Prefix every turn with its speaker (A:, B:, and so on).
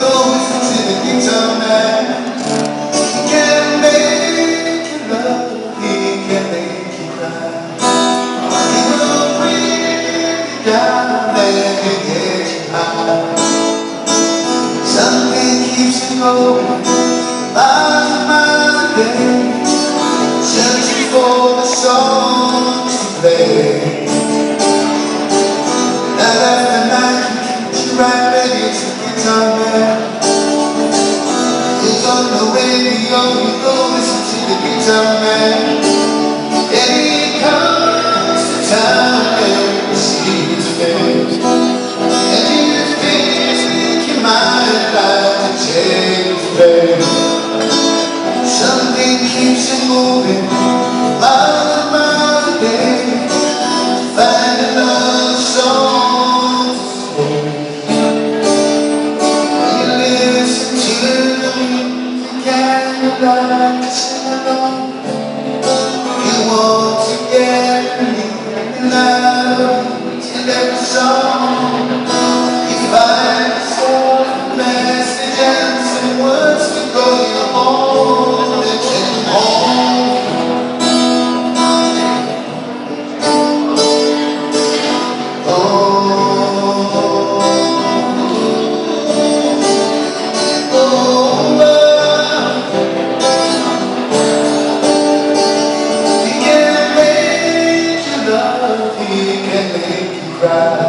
A: go listen to the guitar man. He can make you love, he can make you cry. He will bring you down and get you high. Something keeps you going miles and miles a day, searching for the songs to play. Night after night, he keeps you right ready to the guitar man. It's on the radio, you go listen to the guitar man. And he comes to town and you see his face, and you think you might like to change his place. Something keeps you moving miles and miles a day, find another song to sing. You listen to the music and you like to sing along. You want to get really loud till every song. You find yourself a message and some words to go you home and take you home. He can make you love, he can make you cry.